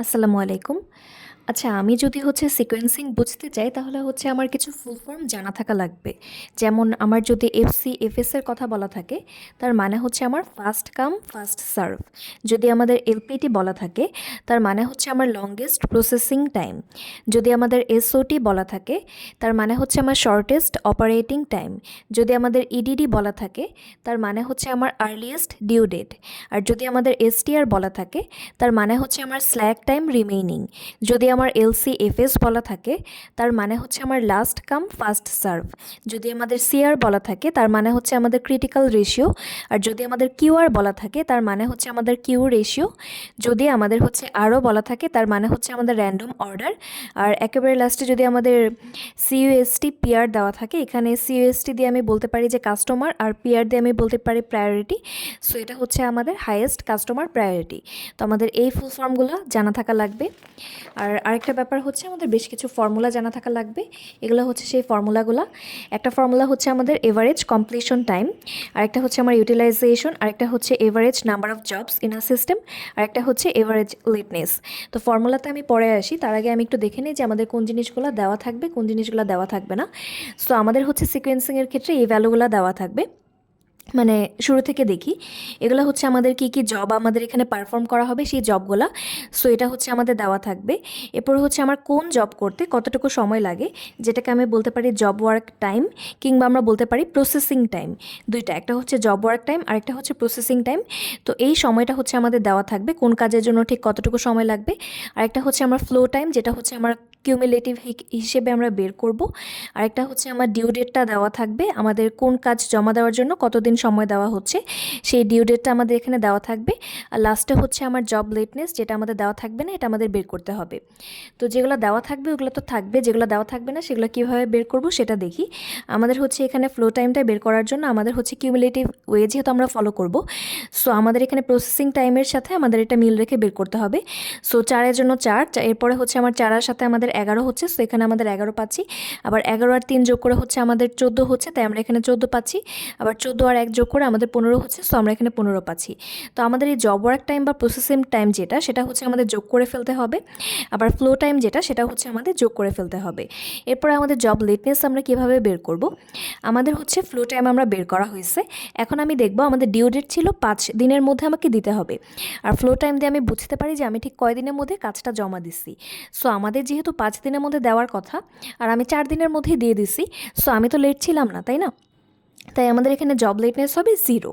আসসালামু আলাইকুম। আচ্ছা, আমি যদি সিকোয়েন্সিং বুঝতে চাই তাহলে আমার কিছু ফুল ফর্ম জানা থাকা লাগবে। যেমন আমার যদি এফসি, এফএস এর কথা বলা থাকে, তার মানে আমার ফার্স্ট কাম ফার্স্ট সার্ভ। যদি আমাদের এলপিটি বলা থাকে, তার মানে আমার লংগেস্ট প্রসেসিং টাইম। যদি আমাদের এসওটি বলা থাকে, তার মানে আমার শর্টেস্ট অপারেটিং টাইম। যদি আমাদের ইডিডি বলা থাকে, তার মানে আমার আর্লিয়েস্ট ডিউ ডেট। আর যদি আমাদের এসটিআর বলা থাকে, তার মানে আমার স্ল্যাক টাইম রিমেইনিং। যদি আমার এলসিএফএস বলা থাকে, তার মানে আমার লাস্ট কাম ফার্স্ট সার্ভ। যদি আমাদের সিআর বলা থাকে, তার মানে আমাদের ক্রিটিক্যাল রেশিও। আর যদি আমাদের কিউআর বলা থাকে, তার মানে আমাদের কিউ রেশিও। যদি আমাদের আরও বলা থাকে, তার মানে আমাদের র্যান্ডম অর্ডার। আর একেবারে লাস্টে যদি আমাদের সিইউএসটি পিআর দেওয়া থাকে, এখানে সিইউএসটি দিয়ে আমি বলতে পারি যে কাস্টমার, আর পিআর দিয়ে আমি বলতে পারি প্রায়োরিটি। সো এটা আমাদের হাইয়েস্ট কাস্টমার প্রায়োরিটি। তো আমাদের এই ফুল ফর্মগুলো জানা থাকা লাগবে। আর আরেকটা ব্যাপার আমাদের বেশ কিছু ফর্মুলা জানা থাকা লাগবে। এগুলো সেই ফর্মুলাগুলো। একটা ফর্মুলা আমাদের এভারেজ কমপ্লিশন টাইম, আরেকটা আমার ইউটিলাইজেশন, আরেকটা average number of jobs in a system, আরেকটা এভারেজ লেটনেস। তো ফর্মুলাতে আমি পরে আসি, তার আগে আমি একটু দেখে নিই যে আমাদের কোন জিনিসগুলো দেওয়া থাকবে, কোন জিনিসগুলো দেওয়া থাকবে না। সো আমাদের সিকোয়েন্সিংয়ের ক্ষেত্রে এই ভ্যালুগুলো দেওয়া থাকবে। মানে শুরু থেকে দেখি, এগুলো আমাদের কী কী জব আমাদের এখানে পারফর্ম করা হবে, সেই জবগুলো। সো এটা আমাদের দেওয়া থাকবে। এরপর আমার কোন জব করতে কতটুকু সময় লাগে, যেটাকে আমি বলতে পারি জব ওয়ার্ক টাইম, কিংবা আমরা বলতে পারি প্রসেসিং টাইম। দুইটা, একটা জব ওয়ার্ক টাইম, আরেকটা প্রসেসিং টাইম। তো এই সময়টা আমাদের দেওয়া থাকবে, কোন কাজের জন্য ঠিক কতটুকু সময় লাগবে। আরেকটা আমার ফ্লো টাইম, যেটা আমার কিউমুলেটিভ হিসেবে আমরা বের করব। আরেকটা আমার ডিউ ডেটটা দেওয়া থাকবে, আমাদের কোন কাজ জমা দেওয়ার জন্য কতদিন সময় দেওয়া হচ্ছে, সেই ডিউ ডেটটা আমাদের এখানে দেওয়া থাকবে। আর লাস্টে আমার জব লেটনেস, যেটা আমাদের দেওয়া থাকবে না, এটা আমাদের বের করতে হবে। তো যেগুলো দেওয়া থাকবে ওগুলো তো থাকবে, যেগুলো দেওয়া থাকবে না সেগুলো কীভাবে বের করব সেটা দেখি। আমাদের এখানে ফ্লো টাইমটা বের করার জন্য আমাদের কিউমুলেটিভ ওয়ে যেহেতু আমরা ফলো করব, সো আমাদের এখানে প্রসেসিং টাইমের সাথে আমাদের এটা মিল রেখে বের করতে হবে। সো 4-এর জন্য 4, এরপরে আমার 4-এর সাথে আমাদের 11 হচ্ছে, সো এখানে আমাদের 11 পাচ্ছি। আবার 11 আর 3 যোগ করে আমাদের 14 হচ্ছে, তাই আমরা এখানে 14 পাচ্ছি। আবার 14 আর 1 যোগ করে আমাদের 15 হচ্ছে, সো আমরা এখানে 15 পাচ্ছি। তো আমাদের এই জব ওয়ার্ক টাইম বা প্রসেসিং টাইম সেটা আমাদের যোগ করে ফেলতে হবে। আবার ফ্লো টাইম সেটা আমাদের যোগ করে ফেলতে হবে। এরপরে আমাদের জব লেটনেস আমরা কীভাবে বের করব। আমাদের ফ্লো টাইম আমরা বের করা হয়েছে। এখন আমি দেখব আমাদের ডিউ ডেট ছিল 5 দিনের মধ্যে আমাকে দিতে হবে। আর ফ্লো টাইম দিয়ে আমি বুঝতে পারি যে আমি ঠিক কয় দিনের মধ্যে কাজটা জমা দিচ্ছি। সো আমাদের যেহেতু 5 দিনের মধ্যে দেওয়ার কথা, আর আমি 4 দিনের মধ্যেই দিয়ে দিছি, সো আমি তো লেট ছিলাম না, তাই না? তাই আমাদের এখানে জব লেটনেস হবে 0।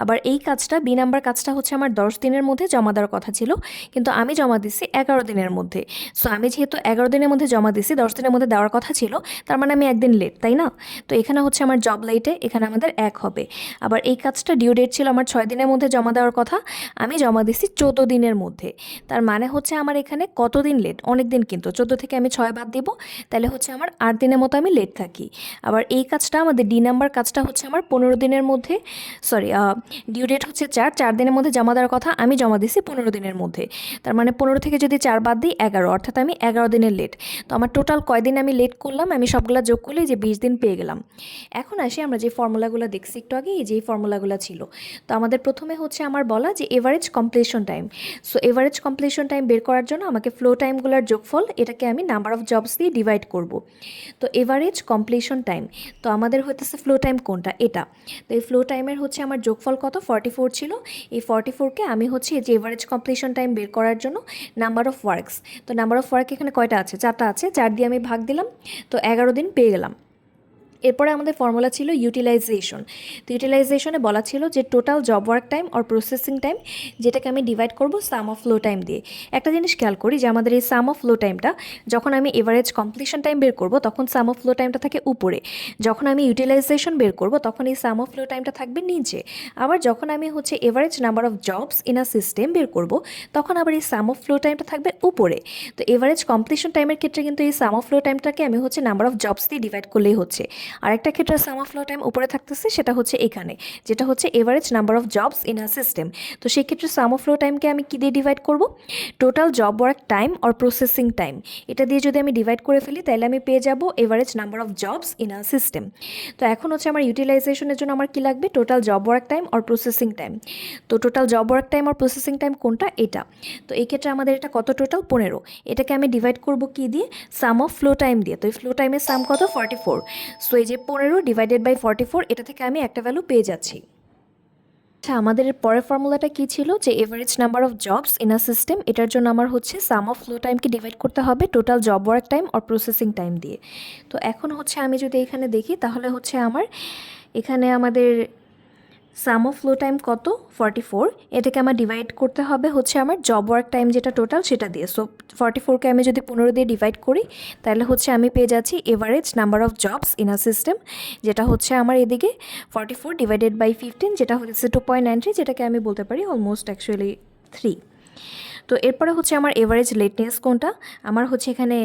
আবার এই কাজটা, বি নাম্বার কাজটা আমার 10 দিনের মধ্যে জমা দেওয়ার কথা ছিল, কিন্তু আমি জমা দিচ্ছি 11 দিনের মধ্যে। সো আমি যেহেতু 11 দিনের মধ্যে জমা দিচ্ছি, 10 দিনের মধ্যে দেওয়ার কথা ছিল, তার মানে আমি একদিন লেট, তাই না? তো এখানে আমার জব লেটে এখানে আমাদের 1 হবে। আবার এই কাজটা ডিউ ডেট ছিল আমার 6 দিনের মধ্যে জমা দেওয়ার কথা, আমি জমা দিচ্ছি 14 দিনের মধ্যে। তার মানে আমার এখানে কতদিন লেট? অনেক দিন, কিন্তু 14 থেকে আমি 6 বাদ দিব, তাহলে আমার 8 দিনের মতো আমি লেট থাকি। আবার এই কাজটা আমাদের ডি নাম্বার কাজটা আমার 15 দিনের মধ্যে, সরি, ডিউ ডেট 4 দিনের মধ্যে জমা দেওয়ার কথা, আমি জমা দিছি 15 দিনের মধ্যে। তার মানে 15 থেকে যদি 4 বাদ দিই 11, অর্থাৎ আমি 11 দিনের লেট। তো আমার টোটাল কয়দিন আমি লেট করলাম, আমি সবগুলো যোগ করলে যে 20 দিন পেয়ে গেলাম। এখন আসি আমরা যে ফর্মুলাগুলো দেখছি একটু আগে, এই যে ফর্মুলাগুলো ছিল। তো আমাদের প্রথমে আমার বলা যে average completion time. So average completion time বের করার জন্য আমাকে ফ্লো টাইমগুলোর যোগফল, এটাকে আমি নাম্বার অফ জবস দিয়ে ডিভাইড করব। তো এভারেজ কমপ্লিশন টাইম, তো আমাদের হইতেছে ফ্লো টাইম কোনটা, এটা। তো এই ফ্লো টাইমের আমার যোগফল কত, 44 ছিল। এই 44কে আমি এই যে এভারেজ কমপ্লিশন টাইম বের করার জন্য নাম্বার অফ ওয়ার্কস, তো নাম্বার অফ ওয়ার্ক এখানে কয়টা আছে, 4টা আছে, 4 দিয়ে আমি ভাগ দিলাম, তো 11 দিন পেয়ে গেলাম। এরপরে আমাদের ফর্মুলা ছিল ইউটিলাইজেশন। তো ইউটিলাইজেশনে বলা ছিল যে total job work time or processing time, যেটাকে আমি ডিভাইড করব সাম অফ ফ্লো টাইম দিয়ে। একটা জিনিস খেয়াল করি যে আমাদের এই সাম অফ ফ্লো টাইমটা, যখন আমি এভারেজ কমপ্লিশন টাইম বের করব তখন সাম অফ ফ্লো টাইমটা থাকে উপরে, যখন আমি ইউটিলাইজেশন বের করব তখন এই সাম অফ ফ্লো টাইমটা থাকবে নিচে। আবার যখন আমি average number of jobs in a system বের করব, তখন আবার এই সাম অফ ফ্লো টাইমটা থাকবে উপরে। তো এভারেজ কমপ্লিশন টাইমের ক্ষেত্রে কিন্তু এই সাম অফ ফ্লো টাইমটাকে আমি নাম্বার অফ জবস দিয়ে ডিভাইড করলেই হচ্ছে। আরেকটা ক্ষেত্রে সাম অফ ফ্লো টাইম উপরে থাকতেছে, সেটা হচ্ছে এখানে, যেটা হচ্ছে average number of jobs in a system. তো সেই ক্ষেত্রে সাম অফ ফ্লো টাইমকে আমি কী দিয়ে ডিভাইড করব? Total job work time or processing time, এটা দিয়ে যদি আমি ডিভাইড করে ফেলি তাহলে আমি পেয়ে যাব average number of jobs in a system. তো এখন হচ্ছে আমার ইউটিলাইজেশনের জন্য আমার কি লাগবে? Total job work time or processing time. তো total job work time or processing time কোনটা? এটা। তো এই ক্ষেত্রে আমাদের এটা কত? টোটাল 15। এটাকে আমি ডিভাইড করব কি দিয়ে? সাম অফ ফ্লো টাইম দিয়ে। তো এই ফ্লো টাইমের সাম কত? 44। সো এই যে 15 ডিভাইডেড বাই 44, এটা থেকে আমি একটা ভ্যালু পেয়ে যাচ্ছি। আচ্ছা, আমাদের পরের ফর্মুলাটা কী ছিল? যে average number of jobs in a system, এটার জন্য আমার হচ্ছে সাম অফ ফ্লো টাইমকে ডিভাইড করতে হবে total job work time or processing time দিয়ে। তো এখন হচ্ছে আমি যদি এখানে দেখি তাহলে হচ্ছে আমার এখানে আমাদের সাম অফ ফ্লো টাইম কত? 44। এটাকে আমার ডিভাইড করতে হবে হচ্ছে আমার জব ওয়ার্ক টাইম যেটা টোটাল সেটা দিয়ে। সো 44কে আমি যদি 15 দিয়ে ডিভাইড করি তাহলে হচ্ছে আমি পেয়ে যাচ্ছি average number of jobs in a system, যেটা হচ্ছে আমার এদিকে 44 ডিভাইডেড বাই 15, যেটা হচ্ছে 2.93, যেটাকে আমি বলতে পারি অলমোস্ট অ্যাকচুয়ালি 3। তো এরপরে হচ্ছে আমার এভারেজ লেটনেস কোনটা? আমার হচ্ছে এখানে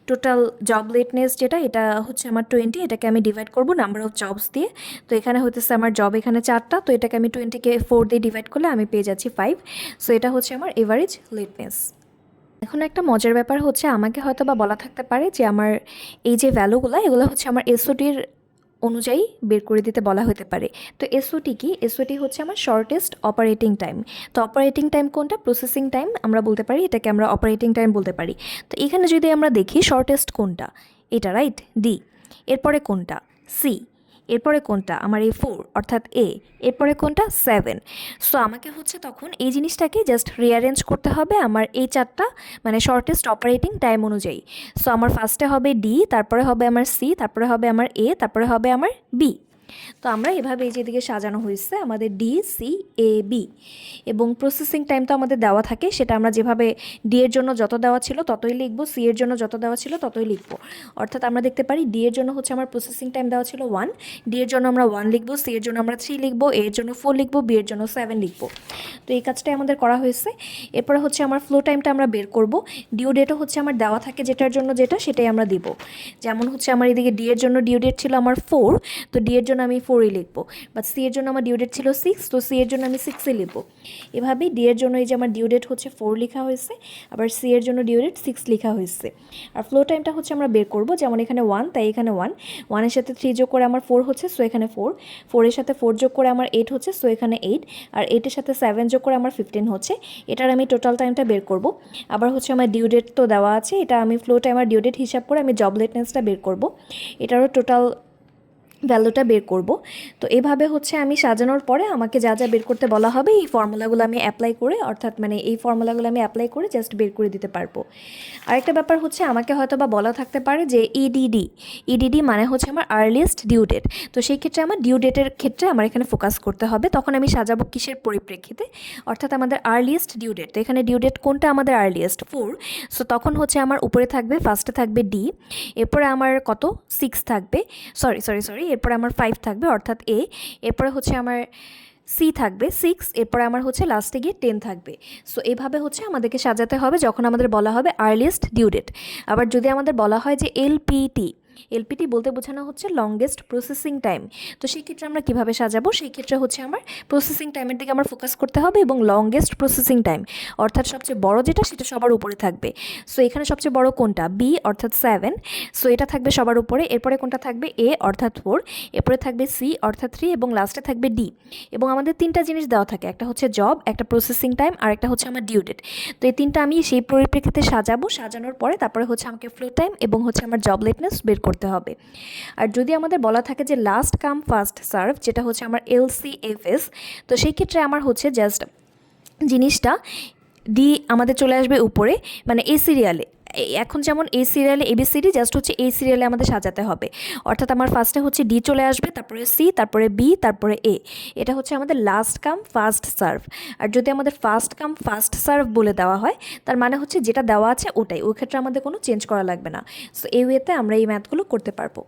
টোটাল জব লেটনেস যেটা, এটা হচ্ছে আমার 20। এটাকে আমি ডিভাইড করব নাম্বার অফ জবস দিয়ে। তো এখানে হতেছে আমার জব এখানে 4টা, তো এটাকে আমি 20কে 4 দিয়ে ডিভাইড করলে আমি পেয়ে যাচ্ছি 5। সো এটা হচ্ছে আমার এভারেজ লেটনেস। এখন একটা মজার ব্যাপার হচ্ছে, আমাকে হয়তো বা বলা থাকতে পারে যে আমার এই যে ভ্যালুগুলো, এগুলো হচ্ছে আমার এসওটির অনুযায়ী বের করে দিতে বলা হতে পারে। তো এসওটি কি? এসওটি হচ্ছে আমার শর্টেস্ট অপারেটিং টাইম। তো অপারেটিং টাইম কোনটা? প্রসেসিং টাইম আমরা বলতে পারি, এটাকে আমরা অপারেটিং টাইম বলতে পারি। তো এখানে যদি আমরা দেখি শর্টেস্ট কোনটা? এটা, রাইট? ডি। এরপরে কোনটা? সি। এরপরে কোনটা? আমার এই 4 অর্থাৎ এ। এরপরে কোনটা? 7। সো আমাকে হচ্ছে তখন এই জিনিসটাকে জাস্ট রিঅ্যারেঞ্জ করতে হবে আমার এই 4টা মানে শর্টেস্ট অপারেটিং টাইম অনুযায়ী। সো আমার ফার্স্টে হবে ডি, তারপরে হবে আমার সি, তারপরে হবে আমার এ, তারপরে হবে আমার বি। তো আমরা এভাবে এই যেদিকে সাজানো হয়েছে আমাদের ডি, সি, এ, বি। এবং প্রসেসিং টাইম তো আমাদের দেওয়া থাকে, সেটা আমরা যেভাবে ডি এর জন্য যত দেওয়া ছিল ততই লিখবো, সি এর জন্য যত দেওয়া ছিল ততই লিখবো। অর্থাৎ আমরা দেখতে পারি ডি এর জন্য হচ্ছে আমার প্রসেসিং টাইম দেওয়া ছিল 1, ডি এর জন্য আমরা 1 লিখবো, সি এর জন্য আমরা 3 লিখবো, এ এর জন্য 4 লিখবো, বি এর জন্য 7 লিখবো। তো এই কাজটাই আমাদের করা হয়েছে। এরপরে হচ্ছে আমার ফ্লো টাইমটা আমরা বের করব। ডিউ ডেটও হচ্ছে আমার দেওয়া থাকে যেটার জন্য যেটা, সেটাই আমরা দিব। যেমন হচ্ছে আমার এদিকে ডি এর জন্য ডিউ ডেট ছিল আমার 4, তো ডি এর জন্য আমি 4ই লিখবো। বাট সি এর জন্য আমার ডিউ ডেট ছিল 6, তো সি এর জন্য আমি 6ই লিখবো। এভাবেই ডি এর জন্য এই যে আমার ডিউ ডেট হচ্ছে 4 লেখা হয়েছে, আবার সি এর জন্য ডিউ ডেট 6 লেখা হয়েছে। আর ফ্লো টাইমটা হচ্ছে আমরা বের করব, যেমন এখানে 1, তাই এখানে 1, 1 এর সাথে 3 যোগ করে আমার 4 হচ্ছে, সো এখানে 4, 4 এর সাথে 4 যোগ করে আমার 8 হচ্ছে, সো এখানে 8, আর 8 এর সাথে 7 যোগ করে আমার 15 হচ্ছে। এটার আমি টোটাল টাইমটা বের করব। আবার হচ্ছে আমার ডিউ ডেট তো দেওয়া আছে, এটা আমি ফ্লো টাইম আর ডিউ ডেট হিসাব করে আমি জব লেটনেসটা বের করব, এটারও টোটাল ভ্যালুটা বের করব। তো এভাবে হচ্ছে আমি সাজানোর পরে আমাকে যা যা বের করতে বলা হবে এই ফর্মুলাগুলো আমি অ্যাপ্লাই করে, অর্থাৎ মানে এই ফর্মুলাগুলো আমি অ্যাপ্লাই করে জাস্ট বের করে দিতে পারবো। আরেকটা ব্যাপার হচ্ছে, আমাকে হয়তো বা বলা থাকতে পারে যে ইডিডি, ইডিডি মানে হচ্ছে আমার আর্লিয়েস্ট ডিউ ডেট। তো সেই ক্ষেত্রে আমার ডিউ ডেটের ক্ষেত্রে আমার এখানে ফোকাস করতে হবে, তখন আমি সাজাবো কিসের পরিপ্রেক্ষিতে? অর্থাৎ আমাদের আর্লিয়েস্ট ডিউ ডেট। তো এখানে ডিউ ডেট কোনটা আমাদের আর্লিয়েস্ট? 4। সো তখন হচ্ছে আমার উপরে থাকবে, ফার্স্টে থাকবে ডি, এরপরে আমার কত? 6 থাকবে, সরি এরপরে আমার 5 থাকবে অর্থাৎ এ, এরপরে হচ্ছে আমার সি থাকবে 6, এরপরে আমার হচ্ছে লাস্টে গিয়ে 10 থাকবে। সো এভাবে হচ্ছে আমাদেরকে সাজাতে হবে যখন আমাদের বলা হবে আর্লিয়েস্ট ডিউ ডেট। আবার যদি আমাদের বলা হয় যে এলপিটি, এলপিটি বলতে বোঝানো হচ্ছে লংগেস্ট প্রসেসিং টাইম। তো সেই ক্ষেত্রে আমরা কীভাবে সাজাবো? সেই ক্ষেত্রে হচ্ছে আমার প্রসেসিং টাইমের দিকে আমার ফোকাস করতে হবে এবং লংগেস্ট প্রসেসিং টাইম অর্থাৎ সবচেয়ে বড় যেটা সেটা সবার উপরে থাকবে। সো এখানে সবচেয়ে বড় কোনটা? বি অর্থাৎ 7, সো এটা থাকবে সবার উপরে। এরপরে কোনটা থাকবে? এ অর্থাৎ 4, এরপরে থাকবে সি অর্থাৎ 3 এবং লাস্টে থাকবে ডি। এবং আমাদের 3টা জিনিস দেওয়া থাকে, একটা হচ্ছে জব, একটা প্রসেসিং টাইম, আর একটা হচ্ছে আমার ডিউ ডেট। তো এই 3টা আমি সেই পরিপ্রেক্ষিতে সাজাবো, সাজানোর পরে তারপরে হচ্ছে আমাকে ফ্লো টাইম এবং হচ্ছে আমার জব লেটনেস বের করতে হবে। আর যদি আমাদের বলা থাকে যে লাস্ট কাম ফার্স্ট সার্ভ, যেটা হচ্ছে আমার এলসিএফএস, তো সেই ক্ষেত্রে আমার হচ্ছে জাস্ট জিনিসটা ডি আমাদের চলে আসবে উপরে, মানে এই সিরিয়ালে। এখন যেমন এই সিরিয়ালে এবিসিডি, জাস্ট হচ্ছে এই সিরিয়ালে আমাদের সাজাতে হবে। অর্থাৎ আমার ফার্স্টে হচ্ছে ডি চলে আসবে, তারপরে সি, তারপরে বি, তারপরে এ। এটা হচ্ছে আমাদের লাস্ট কাম ফার্স্ট সার্ভ। আর যদি আমাদের ফার্স্ট কাম ফার্স্ট সার্ভ বলে দেওয়া হয়, তার মানে হচ্ছে যেটা দেওয়া আছে ওটাই, ওই ক্ষেত্রে আমাদের কোনো চেঞ্জ করা লাগবে না। সো এই ওয়েতে আমরা এই ম্যাথগুলো করতে পারবো।